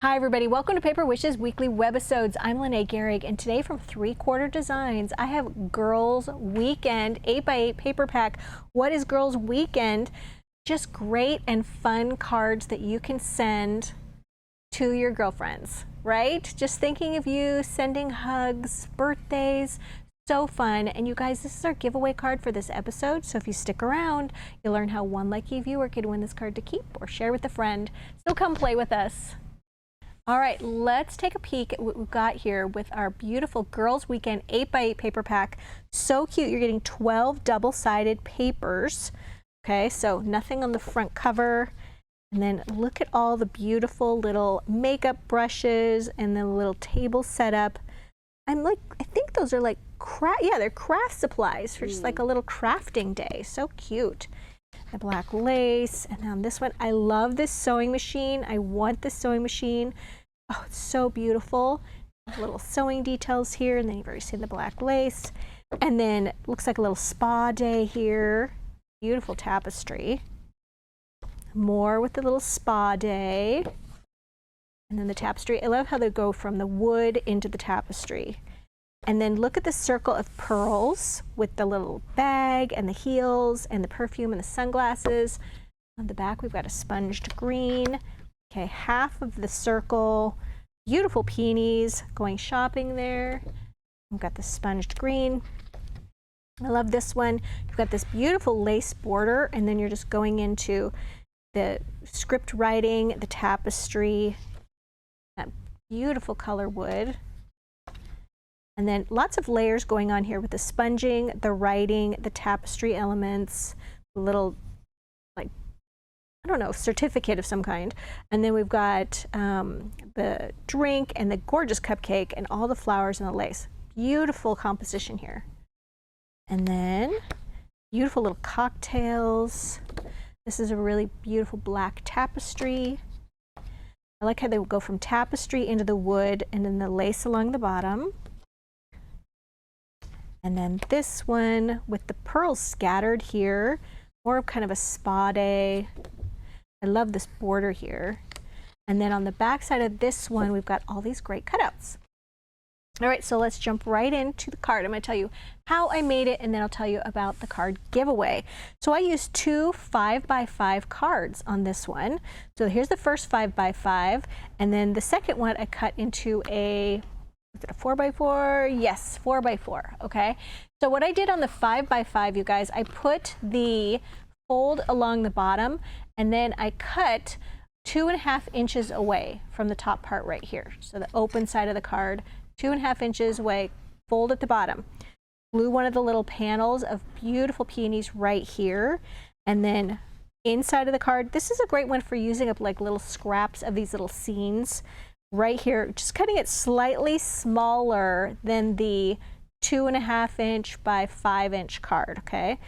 Hi everybody, welcome to Paper Wishes Weekly Webisodes. I'm Lene Gehrig, and today from 3/4 Designs, I have Girls Weekend 8x8 paper pack. What is Girls Weekend? Just great and fun cards that you can send to your girlfriends, right? Just thinking of you, sending hugs, birthdays, so fun. And you guys, this is our giveaway card for this episode, so if you stick around, you'll learn how one lucky viewer could win this card to keep or share with a friend. So come play with us. All right, let's take a peek at what we've got here with our beautiful Girls Weekend 8x8 paper pack. So cute. You're getting 12 double-sided papers. Okay, so nothing on the front cover. And then look at all the beautiful little makeup brushes and the little table setup. I think those are like they're craft supplies for just like a little crafting day. So cute. The black lace, and on this one, I love this sewing machine. I want this sewing machine. Oh, it's so beautiful. Little sewing details here, and then you've already seen the black lace. And then looks like a little spa day here. Beautiful tapestry. More with the little spa day. And then the tapestry. I love how they go from the wood into the tapestry. And then look at the circle of pearls with the little bag and the heels and the perfume and the sunglasses. On the back, we've got a sponged green. Okay, half of the circle. Beautiful peonies going shopping there. We've got the sponged green. I love this one. You've got this beautiful lace border, and then you're just going into the script writing, the tapestry, that beautiful color wood. And then lots of layers going on here with the sponging, the writing, the tapestry elements, the little, like, I don't know, certificate of some kind. And then we've got the drink and the gorgeous cupcake and all the flowers and the lace. Beautiful composition here. And then beautiful little cocktails. This is a really beautiful black tapestry. I like how they go from tapestry into the wood and then the lace along the bottom. And then this one with the pearls scattered here, more of kind of a spa day. I love this border here. And then on the back side of this one, we've got all these great cutouts. All right, so let's jump right into the card. I'm going to tell you how I made it, and then I'll tell you about the card giveaway. So I used 2 5x5 cards on this one. So here's the first 5x5, and then the second one I cut into is it a 4x4? Yes, 4x4, okay? So what I did on the 5x5, you guys, I put the fold along the bottom, and then I cut 2.5 inches away from the top part right here. So the open side of the card, 2.5 inches away, fold at the bottom. Glue one of the little panels of beautiful peonies right here, and then inside of the card, this is a great one for using up like little scraps of these little scenes. Right here, just cutting it slightly smaller than the 2.5 inch by 5 inch card, okay?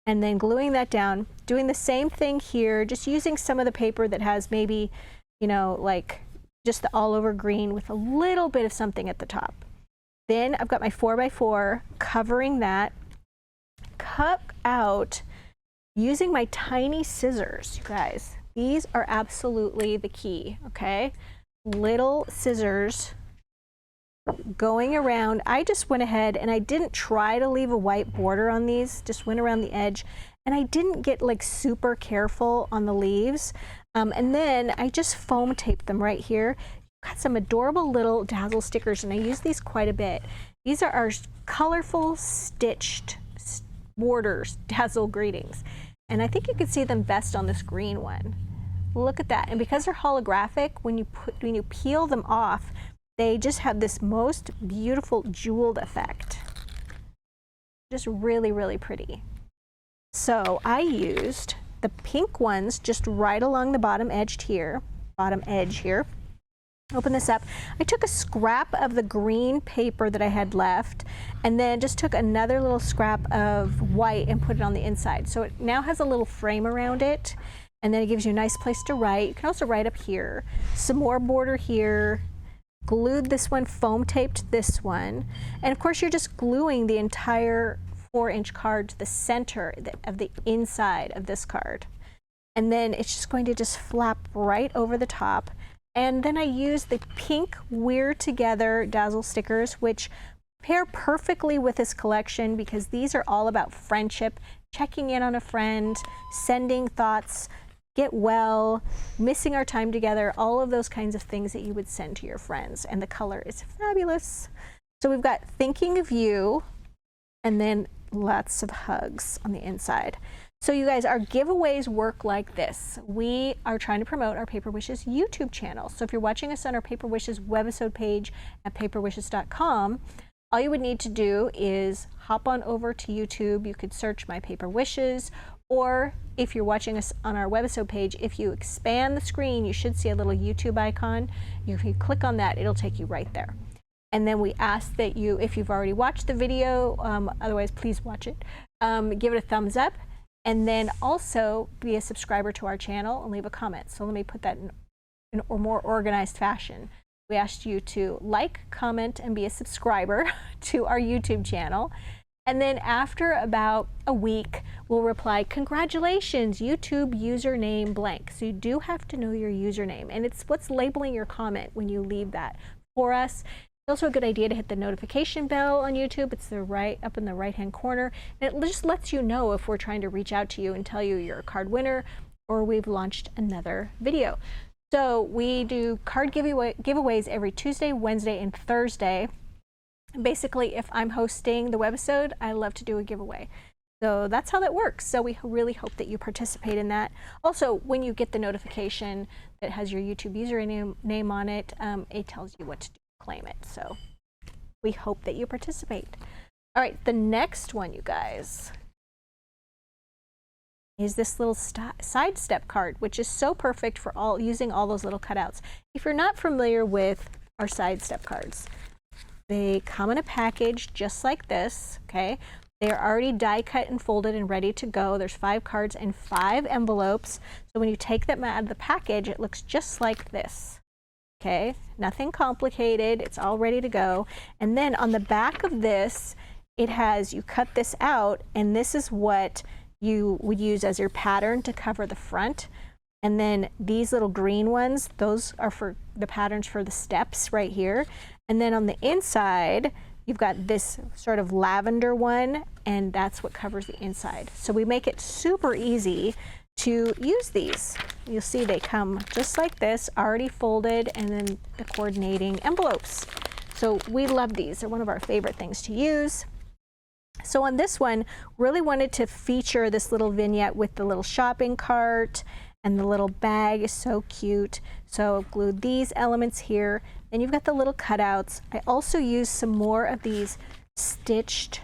And then gluing that down, doing the same thing here, just using some of the paper that has maybe, you know, like just the all over green with a little bit of something at the top. Then I've got my 4x4 covering that, cut out using my tiny scissors, you guys. These are absolutely the key, okay? Little scissors going around. I just went ahead and I didn't try to leave a white border on these, just went around the edge, and I didn't get like super careful on the leaves. And then I just foam taped them right here. Got some adorable little dazzle stickers, and I use these quite a bit. These are our colorful stitched borders, dazzle greetings. And I think you can see them best on this green one. Look at that. And because they're holographic, when you peel them off, they just have this most beautiful jeweled effect. Just really, really pretty. So I used the pink ones just right along the bottom edge here. Open this up. I took a scrap of the green paper that I had left, and then just took another little scrap of white and put it on the inside. So it now has a little frame around it. And then it gives you a nice place to write. You can also write up here. Some more border here. Glued this one, foam taped this one. And of course you're just gluing the entire 4-inch card to the center of the inside of this card. And then it's just going to just flap right over the top. And then I use the pink We're Together Dazzle stickers, which pair perfectly with this collection because these are all about friendship, checking in on a friend, sending thoughts, get well, missing our time together, all of those kinds of things that you would send to your friends. And the color is fabulous. So we've got thinking of you, and then lots of hugs on the inside. So you guys, our giveaways work like this. We are trying to promote our Paper Wishes YouTube channel. So if you're watching us on our Paper Wishes webisode page at paperwishes.com, all you would need to do is hop on over to YouTube. You could search My Paper Wishes, or if you're watching us on our webisode page, if you expand the screen, you should see a little YouTube icon. If you click on that, it'll take you right there. And then we ask that you, if you've already watched the video, otherwise please watch it, give it a thumbs up, and then also be a subscriber to our channel and leave a comment. So let me put that in a more organized fashion. We asked you to like, comment, and be a subscriber to our YouTube channel. And then after about a week, we'll reply, congratulations, YouTube username blank. So you do have to know your username, and it's what's labeling your comment when you leave that for us. It's also a good idea to hit the notification bell on YouTube. It's up in the right-hand corner. And it just lets you know if we're trying to reach out to you and tell you you're a card winner or we've launched another video. So we do card giveaways every Tuesday, Wednesday, and Thursday. Basically, if I'm hosting the webisode, I love to do a giveaway. So that's how that works. So we really hope that you participate in that. Also, when you get the notification that has your YouTube username on it, it tells you what to do to claim it. So we hope that you participate. All right, the next one, you guys, is this little sidestep card, which is so perfect for using all those little cutouts. If you're not familiar with our sidestep cards, they come in a package just like this, okay? They're already die cut and folded and ready to go. There's 5 cards and 5 envelopes. So when you take them out of the package, it looks just like this, okay? Nothing complicated, it's all ready to go. And then on the back of this, it has, you cut this out, and this is what you would use as your pattern to cover the front. And then these little green ones, those are for the patterns for the steps right here. And then on the inside, you've got this sort of lavender one, and that's what covers the inside. So we make it super easy to use these. You'll see they come just like this, already folded, and then the coordinating envelopes. So we love these. They're one of our favorite things to use. So on this one, really wanted to feature this little vignette with the little shopping cart, and the little bag is so cute. So I've glued these elements here. Then you've got the little cutouts. I also used some more of these stitched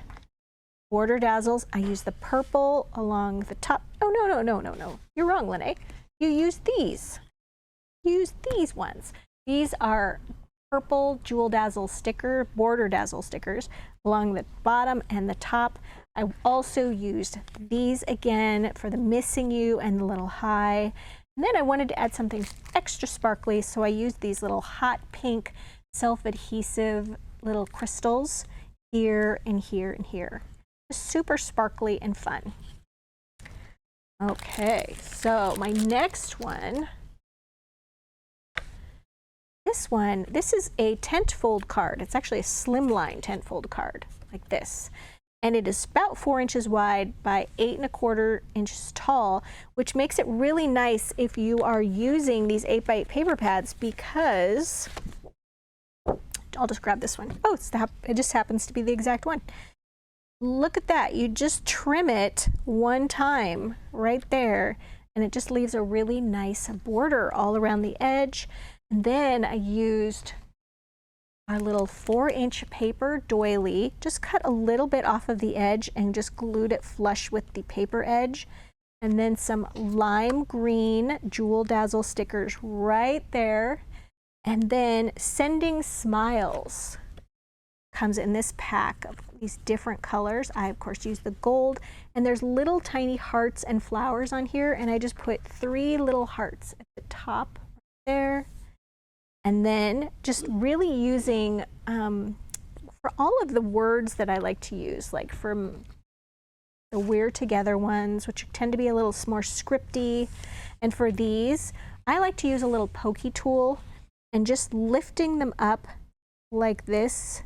border dazzles. I used the purple along the top. Oh, no. You're wrong, Lene. You use these. Use these ones. These are purple jewel dazzle sticker, border dazzle stickers along the bottom and the top. I also used these again for the missing you and the little hi. And then I wanted to add something extra sparkly, so I used these little hot pink self-adhesive little crystals here and here and here. Just super sparkly and fun. Okay, so my next one, this is a tent fold card. It's actually a Slimline tent fold card, like this. And it is about 4 inches wide by 8 1/4 inches tall, which makes it really nice if you are using these 8x8 paper pads, because I'll just grab this one. Oh, it just happens to be the exact one. Look at that. You just trim it one time right there, and it just leaves a really nice border all around the edge. And then I used our little 4-inch paper doily, just cut a little bit off of the edge and just glued it flush with the paper edge. And then some lime green jewel dazzle stickers right there. And then Sending Smiles comes in this pack of these different colors. I of course use the gold, and there's little tiny hearts and flowers on here, and I just put 3 little hearts at the top there. And then just really using, for all of the words that I like to use, like from the We're Together ones, which tend to be a little more scripty, and for these, I like to use a little pokey tool and just lifting them up like this,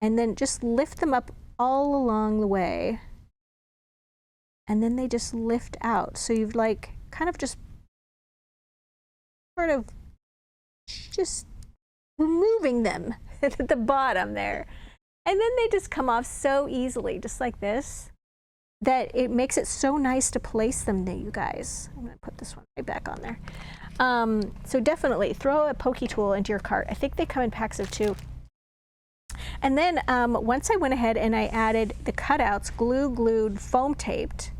and then just lift them up all along the way, and then they just lift out. So you've like kind of just sort of just removing them at the bottom there, and then they just come off so easily, just like this, that it makes it so nice to place them there, you guys. I'm gonna put this one right back on there. So definitely throw a pokey tool into your cart. I think they come in packs of 2. And then once I went ahead and I added the cutouts, glued, foam taped,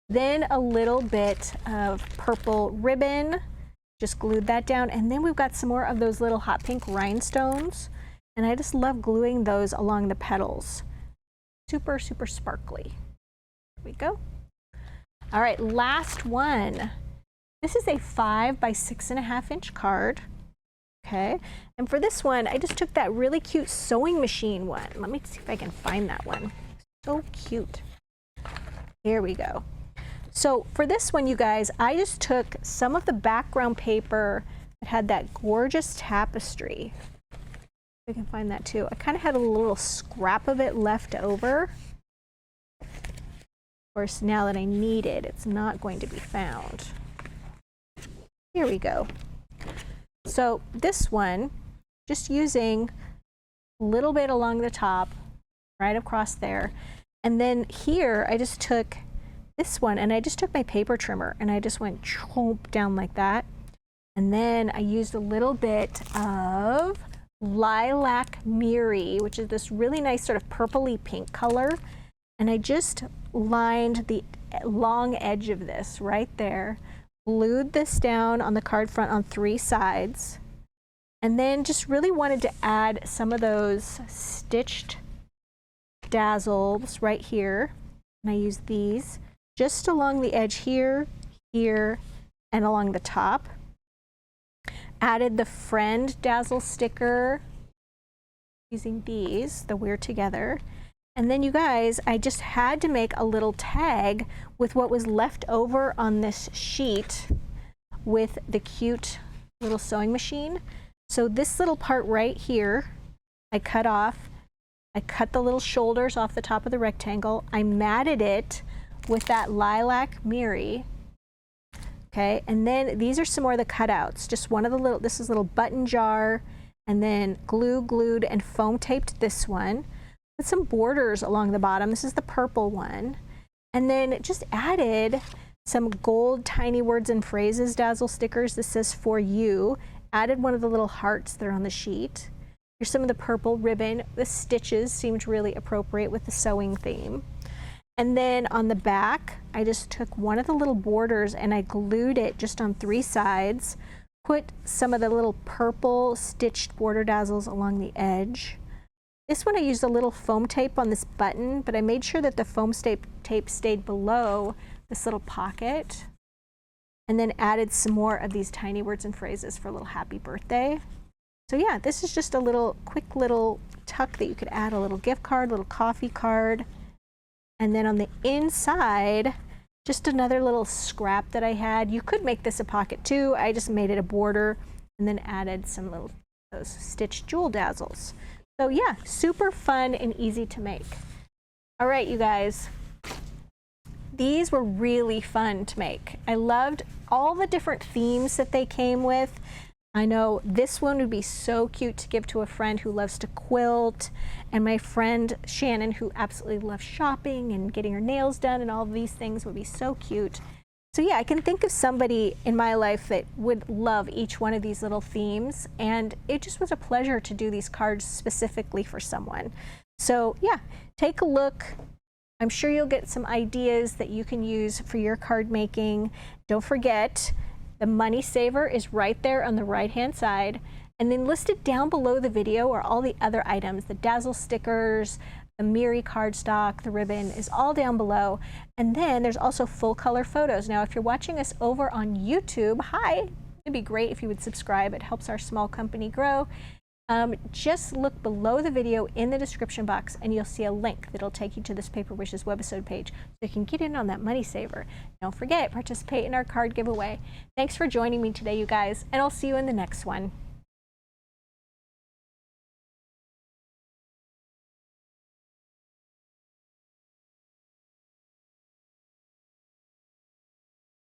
then a little bit of purple ribbon, just glued that down, and then we've got some more of those little hot pink rhinestones, and I just love gluing those along the petals. Super, super sparkly. There we go. All right, last one. This is a 5 by 6.5 inch card. Okay, and for this one, I just took that really cute sewing machine one. Let me see if I can find that one. So cute. Here we go. So for this one, you guys, I just took some of the background paper that had that gorgeous tapestry. I can find that too. I kind of had a little scrap of it left over. Of course, now that I need it, it's not going to be found. Here we go. So this one, just using a little bit along the top, right across there. And then here, I just took this one, and I just took my paper trimmer and I just went chomp down like that. And then I used a little bit of lilac Miri, which is this really nice sort of purpley pink color. And I just lined the long edge of this right there, glued this down on the card front on 3 sides, and then just really wanted to add some of those stitched dazzles right here. And I used these just along the edge here, here, and along the top. Added the friend dazzle sticker using these, the We're Together. And then you guys, I just had to make a little tag with what was left over on this sheet with the cute little sewing machine. So this little part right here, I cut off. I cut the little shoulders off the top of the rectangle. I matted it with that lilac Miri. Okay, and then these are some more of the cutouts. Just one of the little, this is a little button jar, and then glued, and foam taped this one with some borders along the bottom. This is the purple one. And then just added some gold tiny words and phrases dazzle stickers. This says for you. Added one of the little hearts that are on the sheet. Here's some of the purple ribbon. The stitches seemed really appropriate with the sewing theme. And then on the back, I just took one of the little borders and I glued it just on 3 sides, put some of the little purple stitched border dazzles along the edge. This one I used a little foam tape on this button, but I made sure that the foam tape stayed below this little pocket, and then added some more of these tiny words and phrases for a little happy birthday. So yeah, this is just a little quick little tuck that you could add a little gift card, little coffee card. And then on the inside, just another little scrap that I had. You could make this a pocket too. I just made it a border and then added some little those stitched jewel dazzles. So yeah, super fun and easy to make. All right, you guys. These were really fun to make. I loved all the different themes that they came with. I know this one would be so cute to give to a friend who loves to quilt, and my friend Shannon, who absolutely loves shopping and getting her nails done, and all of these things would be so cute. So yeah, I can think of somebody in my life that would love each one of these little themes, and it just was a pleasure to do these cards specifically for someone. So yeah, take a look. I'm sure you'll get some ideas that you can use for your card making. Don't forget, the money saver is right there on the right-hand side, and then listed down below the video are all the other items. The dazzle stickers, the Miri cardstock, the ribbon is all down below. And then there's also full color photos. Now, if you're watching us over on YouTube, hi, it'd be great if you would subscribe. It helps our small company grow. Just look below the video in the description box and you'll see a link that'll take you to this Paper Wishes webisode page so you can get in on that money saver. Don't forget, participate in our card giveaway. Thanks for joining me today, you guys, and I'll see you in the next one.